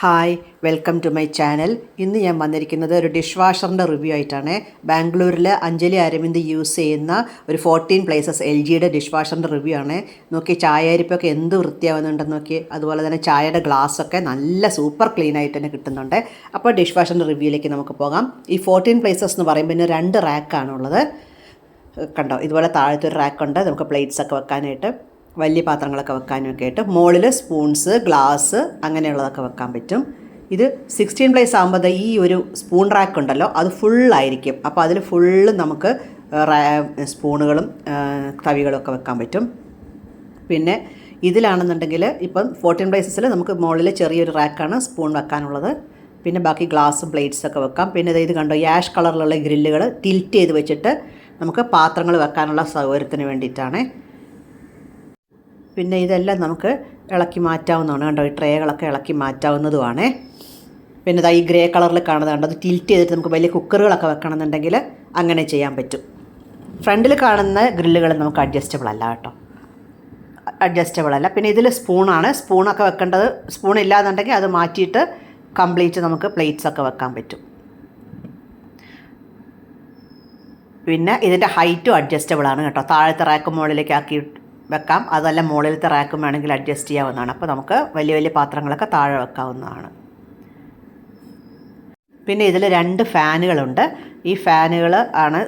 Hi welcome to my channel. ഇന്ന് ഞാൻ വന്നിരിക്കുന്നത് ഒരു ഡിഷ് വാഷറിൻ്റെ റിവ്യൂ ആയിട്ടാണ്. ബാംഗ്ലൂരിൽ അഞ്ജലി അരവിന്ദ് യൂസ് ചെയ്യുന്ന ഒരു 14 പ്ലേസസ് എൽ ജിയുടെ ഡിഷ് വാഷറിൻ്റെ റിവ്യൂ ആണ്. നോക്കി ചായ അരിപ്പൊക്കെ എന്ത് വൃത്തിയാവുന്നുണ്ടെന്ന് നോക്കി. അതുപോലെ തന്നെ ചായയുടെ ഗ്ലാസ്സൊക്കെ നല്ല സൂപ്പർ ക്ലീൻ ആയിട്ട് തന്നെ കിട്ടുന്നുണ്ട്. അപ്പോൾ ഡിഷ് വാഷറിൻ്റെ റിവ്യൂയിലേക്ക് നമുക്ക് പോകാം. ഈ 14 പ്ലേസസ് എന്ന് പറയുമ്പോൾ പിന്നെ 2 റാക്കാണുള്ളത്. കണ്ടോ, ഇതുപോലെ താഴത്തെ ഒരു റാക്കുണ്ട് നമുക്ക് പ്ലേറ്റ്സ് ഒക്കെ വെക്കാനായിട്ട്, വലിയ പാത്രങ്ങളൊക്കെ വെക്കാനൊക്കെ ആയിട്ട്. മുകളിൽ സ്പൂൺസ്, ഗ്ലാസ് അങ്ങനെയുള്ളതൊക്കെ വെക്കാൻ പറ്റും. ഇത് 16 പ്ലേസ് ആകുമ്പോൾ ഈ ഒരു സ്പൂൺ റാക്ക് ഉണ്ടല്ലോ, അത് ഫുള്ളായിരിക്കും. അപ്പോൾ അതിൽ ഫുള്ള് നമുക്ക് സ്പൂണുകളും തവികളും ഒക്കെ വെക്കാൻ പറ്റും. പിന്നെ ഇതിലാണെന്നുണ്ടെങ്കിൽ ഇപ്പം 14 പ്ലേസസിൽ നമുക്ക് മുകളിൽ ചെറിയൊരു റാക്കാണ് സ്പൂൺ വെക്കാനുള്ളത്. പിന്നെ ബാക്കി ഗ്ലാസും പ്ലേറ്റ്സൊക്കെ വെക്കാം. പിന്നെ ഇത് കണ്ടോ, ആഷ് കളറിലുള്ള ഗ്രില്ലുകൾ ടിൽറ്റ് ചെയ്ത് വെച്ചിട്ട് നമുക്ക് പാത്രങ്ങൾ വെക്കാനുള്ള സൗകര്യത്തിന് വേണ്ടിയിട്ടാണ്. പിന്നെ ഇതെല്ലാം നമുക്ക് ഇളക്കി മാറ്റാവുന്നതാണ്. കണ്ടോ, ഈ ട്രേകളൊക്കെ ഇളക്കി മാറ്റാവുന്നതുമാണ്. പിന്നെ ഇതാ ഈ ഗ്രേ കളറിൽ കാണുന്നുണ്ട്, അത് ടിൽറ്റ് ചെയ്തിട്ട് നമുക്ക് വലിയ കുക്കറുകളൊക്കെ വെക്കണമെന്നുണ്ടെങ്കിൽ അങ്ങനെ ചെയ്യാൻ പറ്റും. ഫ്രണ്ടിൽ കാണുന്ന ഗ്രില്ലുകൾ നമുക്ക് അഡ്ജസ്റ്റബിൾ അല്ല കേട്ടോ, അഡ്ജസ്റ്റബിൾ അല്ല. പിന്നെ ഇതിൽ സ്പൂണാണ്, സ്പൂണൊക്കെ വെക്കേണ്ടത്. സ്പൂൺ ഇല്ലാന്നുണ്ടെങ്കിൽ അത് മാറ്റിയിട്ട് കംപ്ലീറ്റ് നമുക്ക് പ്ലേറ്റ്സൊക്കെ വെക്കാൻ പറ്റും. പിന്നെ ഇതിൻ്റെ ഹൈറ്റും അഡ്ജസ്റ്റബിൾ ആണ് കേട്ടോ. താഴത്തെ റാക്ക് മുകളിലേക്ക് ആക്കി വെക്കാം, അതല്ല മുകളിലത്തെ റാക്കും വേണമെങ്കിൽ അഡ്ജസ്റ്റ് ചെയ്യാവുന്നതാണ്. അപ്പോൾ നമുക്ക് വലിയ വലിയ പാത്രങ്ങളൊക്കെ താഴെ വെക്കാവുന്നതാണ്. പിന്നെ ഇതിൽ 2 ഫാനുകളുണ്ട്. ഈ ഫാനുകൾ ആണ്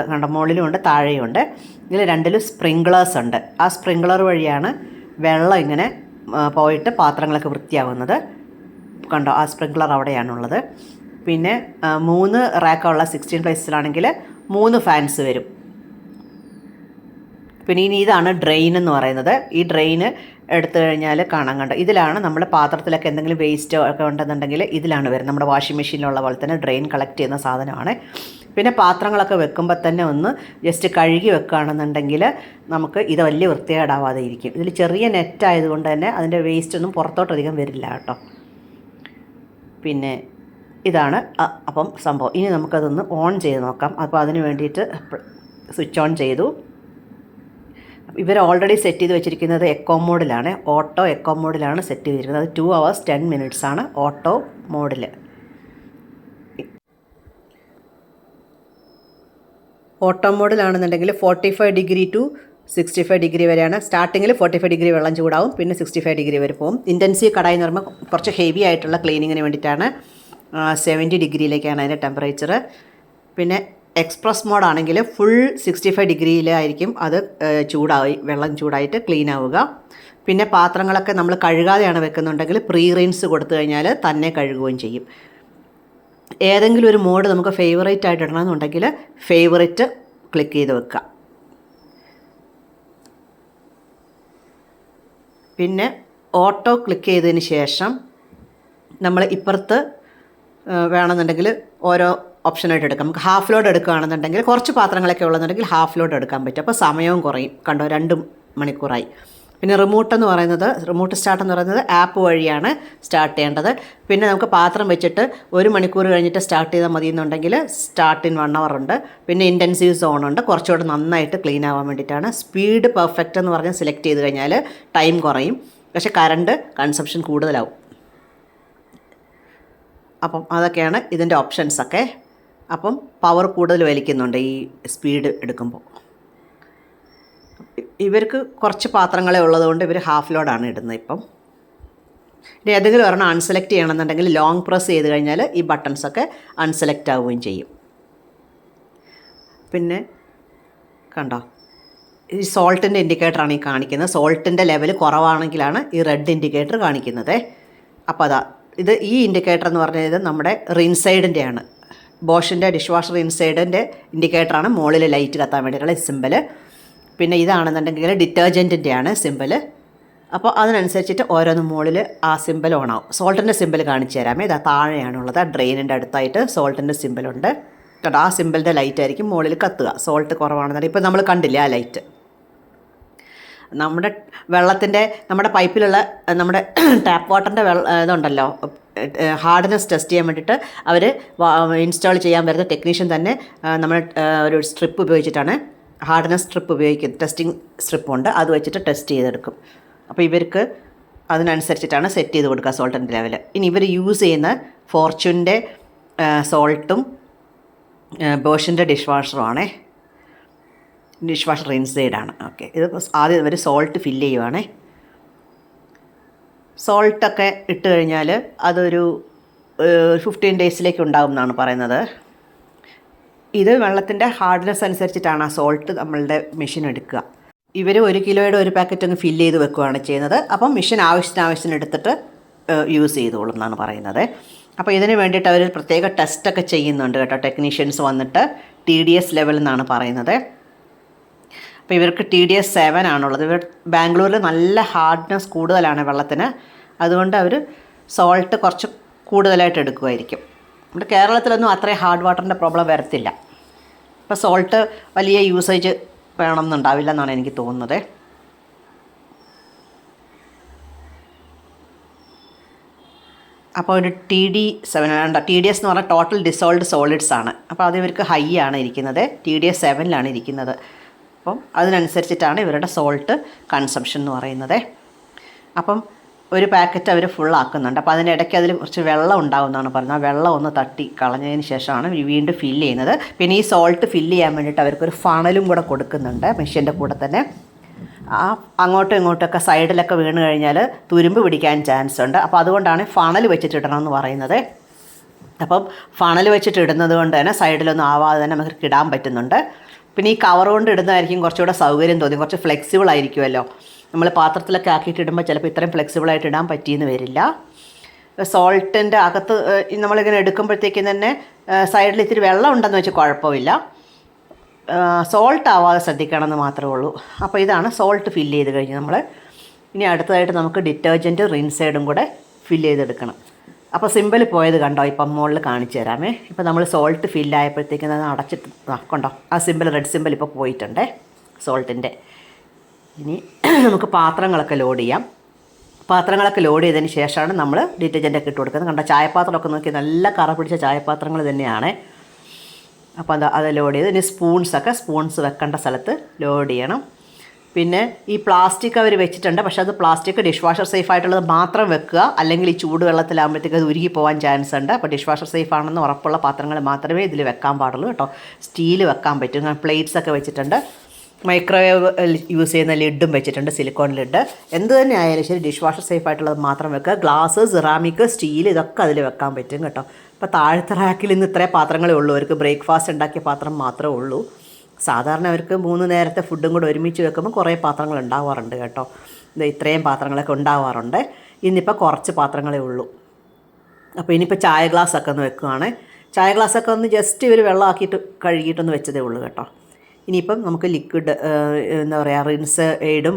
കണ്ടോ, മുകളിലുമുണ്ട് താഴെയുമുണ്ട്. ഇതിൽ 2ലും സ്പ്രിങ്ക്ലേഴ്സ് ഉണ്ട്. ആ സ്പ്രിങ്ക്ലർ വഴിയാണ് വെള്ളം ഇങ്ങനെ പോയിട്ട് പാത്രങ്ങളൊക്കെ വൃത്തിയാവുന്നത്. കണ്ടോ, ആ സ്പ്രിങ്ക്ലർ അവിടെയാണുള്ളത്. പിന്നെ 3 റാക്കുള്ള 16 പ്ലേസിലാണെങ്കിൽ 3 ഫാൻസ് വരും. പിന്നെ ഇനി ഇതാണ് ഡ്രെയിൻ എന്ന് പറയുന്നത്. ഈ ഡ്രെയിന് എടുത്തു കഴിഞ്ഞാൽ കാണാൻ കണ്ടോ, ഇതിലാണ് നമ്മൾ പാത്രത്തിലൊക്കെ എന്തെങ്കിലും വേസ്റ്റ് ഒക്കെ ഉണ്ടെന്നുണ്ടെങ്കിൽ ഇതിലാണ് വരുന്നത്. നമ്മുടെ വാഷിംഗ് മെഷീനിലുള്ള പോലെ തന്നെ ഡ്രെയിൻ കളക്ട് ചെയ്യുന്ന സാധനമാണ്. പിന്നെ പാത്രങ്ങളൊക്കെ വെക്കുമ്പോൾ തന്നെ ഒന്ന് ജസ്റ്റ് കഴുകി വെക്കുകയാണെന്നുണ്ടെങ്കിൽ നമുക്ക് ഇത് വലിയ വൃത്തികേടാവാതെ ഇരിക്കും. ഇതിൽ ചെറിയ നെറ്റ് ആയതുകൊണ്ട് തന്നെ അതിൻ്റെ വേസ്റ്റ് ഒന്നും പുറത്തോട്ടധികം വരില്ല കേട്ടോ. പിന്നെ ഇതാണ് അപ്പം സംഭവം. ഇനി നമുക്കതൊന്ന് ഓൺ ചെയ്ത് നോക്കാം. അപ്പോൾ അതിന് വേണ്ടിയിട്ട് സ്വിച്ച് ഓൺ ചെയ്തു. ഇവർ ഓൾറെഡി സെറ്റ് ചെയ്ത് വെച്ചിരിക്കുന്നത് എക്കോ മോഡിലാണ്, ഓട്ടോ എക്കോ മോഡിലാണ് സെറ്റ് ചെയ്തിരിക്കുന്നത്. അത് 2 hours 10 minutes ആണ് ഓട്ടോ മോഡിൽ. ഓട്ടോ മോഡിലാണെന്നുണ്ടെങ്കിൽ 45 ഡിഗ്രി ടു 65 ഡിഗ്രി വരെയാണ്. സ്റ്റാർട്ടിങ്ങിൽ 45 ഡിഗ്രി വെള്ളം ചൂടാവും, പിന്നെ 65 ഡിഗ്രി വരെ പോകും. ഇൻറ്റൻസീവ് കടായി എന്ന് പറയുമ്പോൾ കുറച്ച് ഹെവി ആയിട്ടുള്ള ക്ലീനിങ്ങിന് വേണ്ടിയിട്ടാണ്. 70 ഡിഗ്രിയിലേക്കാണ് അതിൻ്റെ ടെമ്പറേച്ചർ. പിന്നെ എക്സ്പ്രസ് മോഡാണെങ്കിൽ ഫുൾ 65 ഡിഗ്രിയിലായിരിക്കും അത് വെള്ളം ചൂടായിട്ട് ക്ലീൻ ആവുക. പിന്നെ പാത്രങ്ങളൊക്കെ നമ്മൾ കഴുകാതെയാണ് വെക്കുന്നുണ്ടെങ്കിൽ പ്രീ റിൻസ് കൊടുത്തു കഴിഞ്ഞാൽ തന്നെ കഴുകുകയും ചെയ്യും. ഏതെങ്കിലും ഒരു മോഡ് നമുക്ക് ഫേവറേറ്റ് ആയിട്ട് ഇടണമെന്നുണ്ടെങ്കിൽ ഫേവറേറ്റ് ക്ലിക്ക് ചെയ്ത് വെക്കുക. പിന്നെ ഓട്ടോ ക്ലിക്ക് ചെയ്തതിന് ശേഷം നമ്മൾ ഇപ്പുറത്ത് വേണമെന്നുണ്ടെങ്കിൽ ഓരോ ഓപ്ഷനായിട്ട് എടുക്കാം. നമുക്ക് ഹാഫ് ലോഡ് എടുക്കുകയാണെന്നുണ്ടെങ്കിൽ കുറച്ച് പാത്രങ്ങളൊക്കെ ഉള്ളതെന്നുണ്ടെങ്കിൽ ഹാഫ് ലോഡ് എടുക്കാൻ പറ്റും. അപ്പോൾ സമയവും കുറയും. കണ്ടോ, 2 മണിക്കൂറായി. പിന്നെ റിമോട്ട് സ്റ്റാർട്ട് എന്ന് പറയുന്നത് ആപ്പ് വഴിയാണ് സ്റ്റാർട്ട് ചെയ്യേണ്ടത്. പിന്നെ നമുക്ക് പാത്രം വെച്ചിട്ട് 1 മണിക്കൂർ കഴിഞ്ഞിട്ട് സ്റ്റാർട്ട് ചെയ്താൽ മതി എന്നുണ്ടെങ്കിൽ സ്റ്റാർട്ട് ഇൻ 1 hour ഉണ്ട്. പിന്നെ ഇൻറ്റൻസീവ് സോൺ ഉണ്ട്, കുറച്ചുകൂടെ നന്നായിട്ട് ക്ലീൻ ആവാൻ വേണ്ടിയിട്ടാണ്. സ്പീഡ് പെർഫെക്റ്റ് എന്ന് പറഞ്ഞാൽ സെലക്ട് ചെയ്ത് കഴിഞ്ഞാൽ ടൈം കുറയും, പക്ഷേ കറണ്ട് കൺസംഷൻ കൂടുതലാവും. അപ്പം അതൊക്കെയാണ് ഇതിൻ്റെ ഓപ്ഷൻസൊക്കെ. അപ്പം പവർ കൂടുതൽ വലിക്കുന്നുണ്ട് ഈ സ്പീഡ് എടുക്കുമ്പോൾ. ഇവർക്ക് കുറച്ച് പാത്രങ്ങളെ ഉള്ളതുകൊണ്ട് ഇവർ ഹാഫ് ലോഡാണ് ഇടുന്നത്. ഇപ്പം ഇനി ഏതെങ്കിലും ഒരെണ്ണം അൺസെലക്ട് ചെയ്യണമെന്നുണ്ടെങ്കിൽ ലോങ് പ്രസ് ചെയ്ത് കഴിഞ്ഞാൽ ഈ ബട്ടൺസൊക്കെ അൺസെലക്റ്റ് ആവുകയും ചെയ്യും. പിന്നെ കണ്ടോ, ഈ സോൾട്ടിൻ്റെ ഇൻഡിക്കേറ്ററാണ് ഈ കാണിക്കുന്നത്. സോൾട്ടിൻ്റെ ലെവൽ കുറവാണെങ്കിലാണ് ഈ റെഡ് ഇൻഡിക്കേറ്റർ കാണിക്കുന്നത്. അപ്പോൾ ഈ ഇൻഡിക്കേറ്റർ എന്ന് പറഞ്ഞത് നമ്മുടെ റിൻസൈഡിൻ്റെയാണ്. ബോഷിൻ്റെ ഡിഷ് വാഷർ ഇൻസൈഡിൻ്റെ ഇൻഡിക്കേറ്ററാണ്, മുകളിൽ ലൈറ്റ് കത്താൻ വേണ്ടിയിട്ടുള്ള സിമ്പിൾ. പിന്നെ ഇതാണെന്നുണ്ടെങ്കിൽ ഡിറ്റർജൻറ്റിൻ്റെയാണ് സിമ്പിൾ. അപ്പോൾ അതിനനുസരിച്ചിട്ട് ഓരോന്ന് മുകളിൽ ആ സിമ്പിൾ ഓണാവും. സോൾട്ടിൻ്റെ സിമ്പിൾ കാണിച്ചു തരാമേ. ഇതാ താഴെയാണുള്ളത്. ആ ഡ്രെയിനിൻ്റെ അടുത്തായിട്ട് സോൾട്ടിൻ്റെ സിമ്പിളുണ്ട് കേട്ടോ. ആ സിമ്പിളിൻ്റെ ലൈറ്റ് ആയിരിക്കും മുകളിൽ കത്തുക. സോൾട്ട് കുറവാണെന്നുണ്ടെങ്കിൽ ഇപ്പോൾ നമ്മൾ കണ്ടില്ലേ ആ ലൈറ്റ്. നമ്മുടെ വെള്ളത്തിൻ്റെ, നമ്മുടെ പൈപ്പിലുള്ള നമ്മുടെ ടാപ്പ് വാട്ടറിൻ്റെ ഇതുണ്ടല്ലോ, ഹാർഡ്നെസ് ടെസ്റ്റ് ചെയ്യാൻ വേണ്ടിയിട്ട് അവർ ഇൻസ്റ്റാൾ ചെയ്യാൻ വരുന്ന ടെക്നീഷ്യൻ തന്നെ നമ്മൾ ഒരു സ്ട്രിപ്പ് ഉപയോഗിച്ചിട്ടാണ്, ഹാർഡ്നെസ് സ്ട്രിപ്പ് ഉപയോഗിക്കുന്നത്. ടെസ്റ്റിംഗ് സ്ട്രിപ്പുണ്ട്, അത് വെച്ചിട്ട് ടെസ്റ്റ് ചെയ്തെടുക്കും. അപ്പോൾ ഇവർക്ക് അതിനനുസരിച്ചിട്ടാണ് സെറ്റ് ചെയ്ത് കൊടുക്കുക സോൾട്ടിൻ്റെ ലെവൽ. ഇനി ഇവർ യൂസ് ചെയ്യുന്ന ഫോർച്യൂണിൻ്റെ സോൾട്ടും ബോഷിൻ്റെ ഡിഷ് വാഷറുമാണേ. ഡിഷ് വാഷർ ഇൻസൈഡാണ്. ഓക്കെ, ഇത് ആദ്യം ഇവർ സോൾട്ട് ഫില്ല് ചെയ്യുവാണേ. സോൾട്ടൊക്കെ ഇട്ട് കഴിഞ്ഞാൽ അതൊരു 15 ഡേയ്സിലേക്ക് ഉണ്ടാകും എന്നാണ് പറയുന്നത്. ഇത് വെള്ളത്തിൻ്റെ ഹാർഡ്നെസ് അനുസരിച്ചിട്ടാണ് ആ സോൾട്ട് നമ്മളുടെ മെഷീൻ എടുക്കുക. ഇവർ 1 കിലോയുടെ ഒരു പാക്കറ്റ് അങ്ങ് ഫില്ല് ചെയ്ത് വെക്കുകയാണ് ചെയ്യുന്നത്. അപ്പം മെഷീൻ ആവശ്യത്തിന് എടുത്തിട്ട് യൂസ് ചെയ്തോളും എന്നാണ് പറയുന്നത്. അപ്പോൾ ഇതിന് വേണ്ടിയിട്ട് അവർ പ്രത്യേക ടെസ്റ്റൊക്കെ ചെയ്യുന്നുണ്ട് കേട്ടോ. ടെക്നീഷ്യൻസ് വന്നിട്ട് TDS ലെവൽ എന്നാണ് പറയുന്നത്. അപ്പോൾ ഇവർക്ക് TDS 7 ആണുള്ളത്. ഇവർ ബാംഗ്ലൂരിൽ നല്ല ഹാർഡ്നെസ് കൂടുതലാണ് വെള്ളത്തിന്. അതുകൊണ്ട് അവർ സോൾട്ട് കുറച്ച് കൂടുതലായിട്ട് എടുക്കുമായിരിക്കും. നമ്മുടെ കേരളത്തിലൊന്നും അത്രയും ഹാർഡ് വാട്ടറിൻ്റെ പ്രോബ്ലം വരത്തില്ല. അപ്പോൾ സോൾട്ട് വലിയ യൂസേജ് വേണമെന്നുണ്ടാവില്ല എന്നാണ് എനിക്ക് തോന്നുന്നത്. അപ്പോൾ ഒരു TD7 TDS എന്ന് പറഞ്ഞാൽ ടോട്ടൽ ഡിസോൾഡ് സോളിഡ്സ് ആണ്. അപ്പോൾ അത് ഇവർക്ക് ഹൈ ആണ് ഇരിക്കുന്നത്. TDS 7 ഇരിക്കുന്നത്. അപ്പം അതിനനുസരിച്ചിട്ടാണ് ഇവരുടെ സോൾട്ട് കൺസംഷൻ എന്ന് പറയുന്നത്. അപ്പം ഒരു പാക്കറ്റ് അവർ ഫുള്ളാക്കുന്നുണ്ട്. അപ്പോൾ അതിനിടയ്ക്ക് അതിൽ കുറച്ച് വെള്ളം ഉണ്ടാകുമെന്നാണ് പറയുന്നത്. ആ വെള്ളം ഒന്ന് തട്ടി കളഞ്ഞതിന് ശേഷമാണ് വീണ്ടും ഫില്ല് ചെയ്യുന്നത്. പിന്നെ ഈ സോൾട്ട് ഫില്ല് ചെയ്യാൻ വേണ്ടിയിട്ട് അവർക്കൊരു ഫണലും കൂടെ കൊടുക്കുന്നുണ്ട് മെഷീൻ്റെ കൂടെ തന്നെ. അങ്ങോട്ടും ഇങ്ങോട്ടൊക്കെ സൈഡിലൊക്കെ വീണ് കഴിഞ്ഞാൽ തുരുമ്പ് പിടിക്കാൻ ചാൻസ് ഉണ്ട്. അപ്പോൾ അതുകൊണ്ടാണ് ഫണൽ വെച്ചിട്ട് ഇടണമെന്ന് പറയുന്നത്. അപ്പം ഫണൽ വെച്ചിട്ട് ഇടുന്നത് കൊണ്ട് തന്നെ സൈഡിലൊന്നും ആവാതെ തന്നെ നമുക്ക് ഇടാൻ പറ്റുന്നുണ്ട്. പിന്നെ ഈ കവർ കൊണ്ട് ഇടുന്നതായിരിക്കും കുറച്ചുകൂടെ സൗകര്യം തോന്നി. കുറച്ച് ഫ്ലെക്സിബിൾ ആയിരിക്കുമല്ലോ. നമ്മൾ പാത്രത്തിലൊക്കെ ആക്കിയിട്ട് ഇടുമ്പോൾ ചിലപ്പോൾ ഇത്രയും ഫ്ലെക്സിബിളായിട്ട് ഇടാൻ പറ്റിയെന്ന് വരില്ല. സോൾട്ടിൻ്റെ അകത്ത് നമ്മളിങ്ങനെ എടുക്കുമ്പോഴത്തേക്കും തന്നെ സൈഡിൽ ഇത്തിരി വെള്ളം ഉണ്ടെന്ന് വെച്ചാൽ കുഴപ്പമില്ല. സോൾട്ട് ആവാതെ ശ്രദ്ധിക്കണമെന്ന് മാത്രമേ ഉള്ളൂ. അപ്പോൾ ഇതാണ് സോൾട്ട് ഫില്ല് ചെയ്ത് കഴിഞ്ഞ് നമ്മൾ. ഇനി അടുത്തതായിട്ട് നമുക്ക് ഡിറ്റർജൻറ്റ് റിൻസൈഡും കൂടെ ഫില്ല് ചെയ്തെടുക്കണം. അപ്പോൾ സിമ്പിൾ പോയത് കണ്ടോ, ഇപ്പം മുകളിൽ കാണിച്ചു തരാമേ. ഇപ്പോൾ നമ്മൾ സോൾട്ട് ഫില്ലായപ്പോഴത്തേക്കും അത് അടച്ചിട്ട് കണ്ടോ, ആ സിമ്പിൾ റെഡ് സിമ്പിൾ ഇപ്പോൾ പോയിട്ടുണ്ടേ സോൾട്ടിൻ്റെ. ഇനി നമുക്ക് പാത്രങ്ങളൊക്കെ ലോഡ് ചെയ്യാം. പാത്രങ്ങളൊക്കെ ലോഡ് ചെയ്തതിന് ശേഷമാണ് നമ്മൾ ഡിറ്റർജൻറ്റൊക്കെ ഇട്ട് കൊടുക്കുന്നത്. കണ്ടോ, ചായപാത്രമൊക്കെ നോക്കി നല്ല കറ പിടിച്ച ചായപാത്രങ്ങൾ തന്നെയാണ്. അപ്പോൾ അത് ലോഡ് ചെയ്ത് ഇനി സ്പൂൺസ് വെക്കേണ്ട സ്ഥലത്ത് ലോഡ് ചെയ്യണം. പിന്നെ ഈ പ്ലാസ്റ്റിക് അവർ വെച്ചിട്ടുണ്ട്. പക്ഷേ അത് പ്ലാസ്റ്റിക് ഡിഷ് വാഷർ സേഫ് ആയിട്ടുള്ളത് മാത്രം വെക്കുക. അല്ലെങ്കിൽ ഈ ചൂടുവെള്ളത്തിലാകുമ്പോഴത്തേക്ക് അത് ഉരുകി പോകാൻ ചാൻസ് ഉണ്ട്. അപ്പോൾ ഡിഷ് വാഷർ സേഫ് ആണെന്ന് ഉറപ്പുള്ള പാത്രങ്ങൾ മാത്രമേ ഇതിൽ വെക്കാൻ പാടുള്ളൂ കേട്ടോ. സ്റ്റീൽ വെക്കാൻ പറ്റും. പ്ലേറ്റ്സ് ഒക്കെ വെച്ചിട്ടുണ്ട്. മൈക്രോവേവ് യൂസ് ചെയ്യുന്ന ലിഡും വെച്ചിട്ടുണ്ട്, സിലിക്കോൺ ലിഡ്. എന്ത് തന്നെ ആയാലും ശരി ഡിഷ് വാഷർ സേഫ് ആയിട്ടുള്ളത് മാത്രം വെക്കുക. ഗ്ലാസ്, സിറാമിക്, സ്റ്റീൽ ഇതൊക്കെ അതിൽ വെക്കാൻ പറ്റും കേട്ടോ. ഇപ്പോൾ താഴത്തെ റാക്കിൽ ഇന്ന് ഇത്രയും പാത്രങ്ങളേ ഉള്ളൂ. അവർക്ക് ബ്രേക്ക്ഫാസ്റ്റ് ഉണ്ടാക്കിയ പാത്രം മാത്രമേ ഉള്ളൂ. സാധാരണ അവർക്ക് 3 നേരത്തെ ഫുഡും കൂടെ ഒരുമിച്ച് വെക്കുമ്പോൾ കുറേ പാത്രങ്ങൾ ഉണ്ടാവാറുണ്ട് കേട്ടോ. ഇത്രയും പാത്രങ്ങളൊക്കെ ഉണ്ടാവാറുണ്ട്. ഇന്നിപ്പോൾ കുറച്ച് പാത്രങ്ങളേ ഉള്ളൂ. അപ്പോൾ ഇനിയിപ്പോൾ ചായ ഗ്ലാസ്സൊക്കെ ഒന്ന് വെക്കുകയാണ്. ചായ ഗ്ലാസ്സൊക്കെ ഒന്ന് ജസ്റ്റ് ഇവർ വെള്ളമാക്കിയിട്ട് കഴുകിയിട്ടൊന്ന് വെച്ചതേ ഉള്ളൂ കേട്ടോ. ഇനിയിപ്പം നമുക്ക് ലിക്വിഡ് എന്താ പറയുക, റിൻസ് എയ്ഡും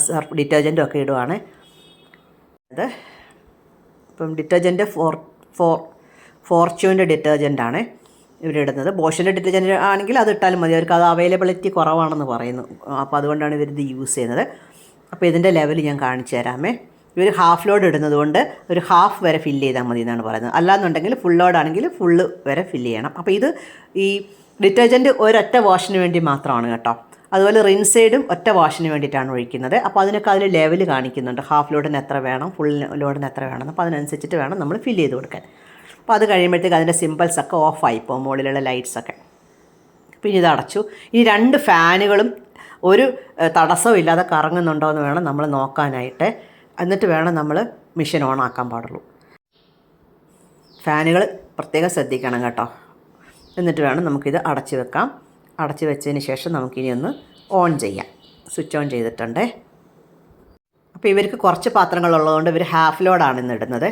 സർഫ് ഡിറ്റർജൻറ്റും ഒക്കെ ഇടുവാണ്. അത് ഇപ്പം ഡിറ്റർജൻറ്റ് ഫോർച്യൂണിൻ്റെ ഡിറ്റർജൻറ്റാണ് ഇവരിടുന്നത്. ബോഷിൻ്റെ ഡിറ്റർജൻറ്റ് ആണെങ്കിൽ അത് ഇട്ടാലും മതി. അവർക്ക് അത് അവൈലബിലിറ്റി കുറവാണെന്ന് പറയുന്നു. അപ്പോൾ അതുകൊണ്ടാണ് ഇവരിത് യൂസ് ചെയ്യുന്നത്. അപ്പോൾ ഇതിൻ്റെ ലെവൽ ഞാൻ കാണിച്ചു തരാമേ. ഇവർ ഹാഫ് ലോഡ് ഇടുന്നത് കൊണ്ട് ഒരു ഹാഫ് വരെ ഫില്ല് ചെയ്താൽ മതി എന്നാണ് പറയുന്നത്. അല്ലാന്നുണ്ടെങ്കിൽ ഫുൾ ലോഡ് ആണെങ്കിൽ ഫുള്ള് വരെ ഫില്ല് ചെയ്യണം. അപ്പോൾ ഇത് ഈ ഡിറ്റർജൻറ്റ് ഒരൊറ്റ വാഷിന് വേണ്ടി മാത്രമാണ് കേട്ടോ. അതുപോലെ റിൻസൈഡും ഒറ്റ വാഷിന് വേണ്ടിയിട്ടാണ് ഒഴിക്കുന്നത്. അപ്പോൾ അതിനൊക്കെ അതിൽ ലെവൽ കാണിക്കുന്നുണ്ട്. ഹാഫ് ലോഡിന് എത്ര വേണം, ഫുൾ ലോഡിന് എത്ര വേണം. അപ്പോൾ അതിനനുസരിച്ചിട്ട് വേണം നമ്മൾ ഫില്ല് ചെയ്ത് കൊടുക്കാൻ. അപ്പോൾ അത് കഴിയുമ്പോഴത്തേക്ക് അതിൻ്റെ സിമ്പിൾസൊക്കെ ഓഫായിപ്പോൾ മുകളിലുള്ള ലൈറ്റ്സൊക്കെ. പിന്നെ ഇത് അടച്ചു. ഈ 2 ഫാനുകളും ഒരു തടസ്സവും ഇല്ലാതെ കറങ്ങുന്നുണ്ടോ എന്ന് വേണം നമ്മൾ നോക്കാനായിട്ട്. എന്നിട്ട് വേണം നമ്മൾ മെഷീൻ ഓൺ ആക്കാൻ പാടുള്ളൂ. ഫാനുകൾ പ്രത്യേകം ശ്രദ്ധിക്കണം കേട്ടോ. എന്നിട്ട് വേണം നമുക്കിത് അടച്ച് വെക്കാം. അടച്ച് വെച്ചതിന് ശേഷം നമുക്കിനി ഒന്ന് ഓൺ ചെയ്യാം. സ്വിച്ച് ഓൺ ചെയ്തിട്ടുണ്ട്. അപ്പോൾ ഇവർക്ക് കുറച്ച് പാത്രങ്ങളുള്ളതുകൊണ്ട് ഇവർ ഹാഫ് ലോഡാണ് ഇന്ന് ഇടുന്നത്.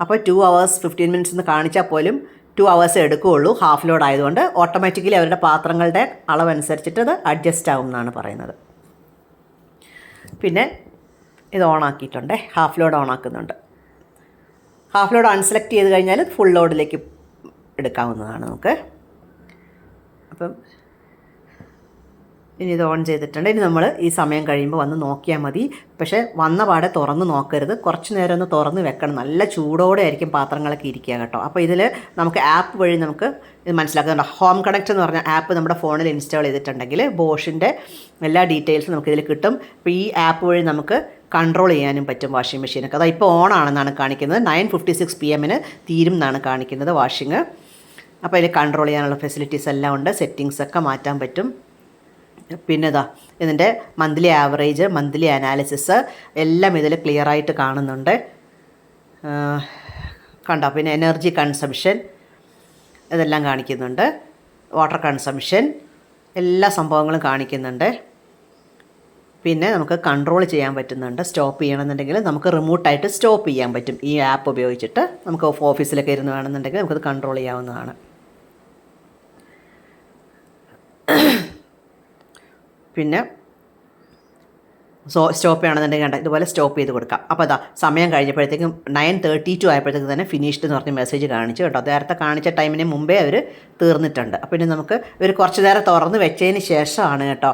അപ്പോൾ 2 hours 15 minutes എന്ന് കാണിച്ചാൽ പോലും 2 hours എടുക്കുകയുള്ളൂ. ഹാഫ് ലോഡ് ആയതുകൊണ്ട് ഓട്ടോമാറ്റിക്കലി അവരുടെ പാത്രങ്ങളുടെ അളവനുസരിച്ചിട്ട് അത് അഡ്ജസ്റ്റ് ആവും എന്നാണ് പറയുന്നത്. പിന്നെ ഇത് ഓണാക്കിയിട്ടുണ്ട്. ഹാഫ് ലോഡ് ഓണാക്കുന്നുണ്ട്. ഹാഫ് ലോഡ് അൺസെലക്ട് ചെയ്ത് കഴിഞ്ഞാൽ ഫുൾ ലോഡിലേക്ക് എടുക്കാവുന്നതാണ് നമുക്ക്. അപ്പം ഇനി ഇത് ഓൺ ചെയ്തിട്ടുണ്ട്. ഇനി നമ്മൾ ഈ സമയം കഴിയുമ്പോൾ വന്ന് നോക്കിയാൽ മതി. പക്ഷേ വന്ന പാടെ തുറന്ന് നോക്കരുത്. കുറച്ച് നേരം ഒന്ന് തുറന്ന് വെക്കണം. നല്ല ചൂടോടെ ആയിരിക്കും പാത്രങ്ങളൊക്കെ ഇരിക്കുക കേട്ടോ. അപ്പോൾ ഇതിൽ നമുക്ക് ആപ്പ് വഴി നമുക്ക് ഇത് മനസ്സിലാക്കുന്നുണ്ട്. ഹോം കണക്റ്റ് എന്ന് പറഞ്ഞ ആപ്പ് നമ്മുടെ ഫോണിൽ ഇൻസ്റ്റാൾ ചെയ്തിട്ടുണ്ടെങ്കിൽ ബോഷിൻ്റെ എല്ലാ ഡീറ്റെയിൽസും നമുക്കിതിൽ കിട്ടും. അപ്പോൾ ഈ ആപ്പ് വഴി നമുക്ക് കൺട്രോൾ ചെയ്യാനും പറ്റും വാഷിംഗ് മെഷീനൊക്കെ. അതാ ഇപ്പോൾ ഓണാണെന്നാണ് കാണിക്കുന്നത്. 9:56 PM തീരും എന്നാണ് കാണിക്കുന്നത് വാഷിങ്. അപ്പോൾ അതിൽ കൺട്രോൾ ചെയ്യാനുള്ള ഫെസിലിറ്റീസ് എല്ലാം ഉണ്ട്. സെറ്റിങ്സൊക്കെ മാറ്റാൻ പറ്റും. പിന്നെ ഇതിൻ്റെ മന്ത്ലി ആവറേജ്, മന്ത്ലി അനാലിസിസ് എല്ലാം ഇതിൽ ക്ലിയറായിട്ട് കാണുന്നുണ്ട്. കണ്ടോ? പിന്നെ എനർജി കൺസംഷൻ ഇതെല്ലാം കാണിക്കുന്നുണ്ട്. വാട്ടർ കൺസംഷൻ എല്ലാ സംഭവങ്ങളും കാണിക്കുന്നുണ്ട്. പിന്നെ നമുക്ക് കൺട്രോൾ ചെയ്യാൻ പറ്റുന്നുണ്ട്. സ്റ്റോപ്പ് ചെയ്യണമെന്നുണ്ടെങ്കിൽ നമുക്ക് റിമോട്ടായിട്ട് സ്റ്റോപ്പ് ചെയ്യാൻ പറ്റും. ഈ ആപ്പ് ഉപയോഗിച്ചിട്ട് നമുക്ക് ഓഫീസിലൊക്കെ ഇരുന്ന് വേണമെന്നുണ്ടെങ്കിൽ നമുക്കത് കൺട്രോൾ ചെയ്യാവുന്നതാണ്. പിന്നെ സ്റ്റോപ്പ് ചെയ്യണമെന്നുണ്ടെങ്കിൽ ഇതുപോലെ സ്റ്റോപ്പ് ചെയ്ത് കൊടുക്കാം. അപ്പോൾ സമയം കഴിഞ്ഞപ്പോഴത്തേക്കും 9:32 ആയപ്പോഴത്തേക്ക് തന്നെ ഫിനിഷ്ഡ് എന്ന് പറഞ്ഞ് മെസ്സേജ് കാണിച്ചു കേട്ടോ. നേരത്തെ കാണിച്ച ടൈമിന് മുമ്പേ അവർ തീർന്നിട്ടുണ്ട്. അപ്പോൾ ഇനി നമുക്ക് ഒരു കുറച്ച് നേരം തുറന്ന് വെച്ചതിന് ശേഷമാണ് കേട്ടോ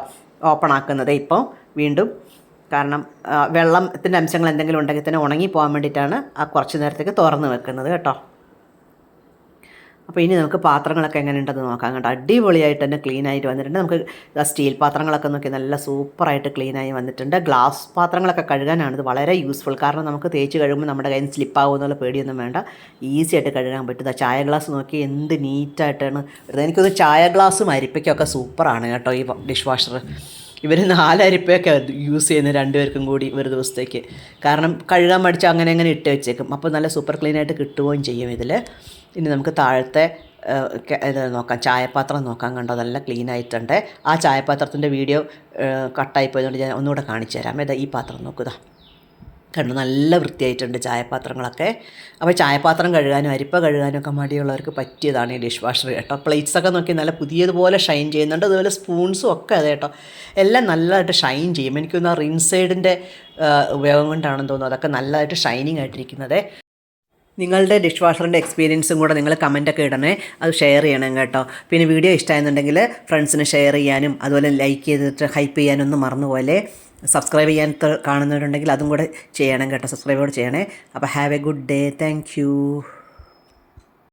ഓപ്പൺ ആക്കുന്നത് ഇപ്പോൾ വീണ്ടും. കാരണം വെള്ളത്തിൻ്റെ അംശങ്ങൾ എന്തെങ്കിലും ഉണ്ടെങ്കിൽ തന്നെ ഉണങ്ങി പോകാൻ വേണ്ടിയിട്ടാണ് ആ കുറച്ച് നേരത്തേക്ക് തുറന്ന് വെക്കുന്നത് കേട്ടോ. അപ്പോൾ ഇനി നമുക്ക് പാത്രങ്ങളൊക്കെ എങ്ങനെയുണ്ടെന്ന് നോക്കാം കേട്ടോ. അടിപൊളിയായിട്ട് തന്നെ ക്ലീനായിട്ട് വന്നിട്ടുണ്ട്. നമുക്ക് സ്റ്റീൽ പാത്രങ്ങളൊക്കെ നോക്കി നല്ല സൂപ്പറായിട്ട് ക്ലീനായി വന്നിട്ടുണ്ട്. ഗ്ലാസ് പാത്രങ്ങളൊക്കെ കഴുകാനാണ് ഇത് വളരെ യൂസ്ഫുൾ. കാരണം നമുക്ക് തേച്ച് കഴുകുമ്പോൾ നമ്മുടെ കയ്യിൽ നിന്ന് സ്ലിപ്പാകുമെന്നുള്ള പേടിയൊന്നും വേണ്ട, ഈസി ആയിട്ട് കഴുകാൻ പറ്റും. ചായ ഗ്ലാസ് നോക്കി എന്ത് നീറ്റായിട്ടാണ് വരുന്നത്. എനിക്കൊന്ന് ചായ ഗ്ലാസ്സും അരിപ്പയ്ക്കൊക്കെ സൂപ്പറാണ് കേട്ടോ ഈ ഡിഷ് വാഷർ. ഇവർ 4 അരിപ്പയൊക്കെ യൂസ് ചെയ്യുന്നത് രണ്ടുപേർക്കും കൂടി ഒരു ദിവസത്തേക്ക്. കാരണം കഴുകാൻ മടിച്ച് അങ്ങനെ ഇട്ട് വെച്ചേക്കും. അപ്പോൾ നല്ല സൂപ്പർ ക്ലീനായിട്ട് കിട്ടുകയും ചെയ്യും ഇതിൽ. ഇനി നമുക്ക് താഴത്തെ ഇത് നോക്കാം, ചായപാത്രം നോക്കാം. കണ്ടോ നല്ല ക്ലീൻ ആയിട്ടുണ്ട്. ആ ചായപാത്രത്തിൻ്റെ വീഡിയോ കട്ടായി പോയതുകൊണ്ട് ഞാൻ ഒന്നുകൂടെ കാണിച്ചു തരാം. ഈ പാത്രം നോക്കുക, കണ്ടു നല്ല വൃത്തിയായിട്ടുണ്ട് ചായപാത്രങ്ങളൊക്കെ. അപ്പോൾ ചായപാത്രം കഴുകാനും അരിപ്പ കഴുകാനും ഒക്കെ മടിയുള്ളവർക്ക് പറ്റിയതാണ് ഈ ഡിഷ് വാഷർ കേട്ടോ. പ്ലേറ്റ്സൊക്കെ നോക്കി നല്ല പുതിയതുപോലെ ഷൈൻ ചെയ്യുന്നുണ്ട്. അതുപോലെ സ്പൂൺസും ഒക്കെ അതെ കേട്ടോ, എല്ലാം നല്ലതായിട്ട് ഷൈൻ ചെയ്യും. എനിക്കൊന്ന് ആ റിൻസൈഡിൻ്റെ ഉപയോഗം കൊണ്ടാണെന്ന് തോന്നുന്നു അതൊക്കെ നല്ലതായിട്ട് ഷൈനിങ് ആയിട്ടിരിക്കുന്നത്. നിങ്ങളുടെ ഡിഷ് വാഷറിൻ്റെ എക്സ്പീരിയൻസും കൂടെ നിങ്ങൾ കമൻറ്റൊക്കെ ഇടണേ, അത് ഷെയർ ചെയ്യണം കേട്ടോ. പിന്നെ വീഡിയോ ഇഷ്ടമായെന്നുണ്ടെങ്കിൽ ഫ്രണ്ട്സിന് ഷെയർ ചെയ്യാനും അതുപോലെ ലൈക്ക് ചെയ്തിട്ട് ഹൈപ്പ് ചെയ്യാനൊന്നും മറന്നുപോലെ. സബ്സ്ക്രൈബ് ചെയ്യാൻ കാണുന്നവരുണ്ടെങ്കിൽ അതും കൂടെ ചെയ്യണം കേട്ടോ, സബ്സ്ക്രൈബ് കൂടെ ചെയ്യണേ. അപ്പോൾ have A good day. Thank you.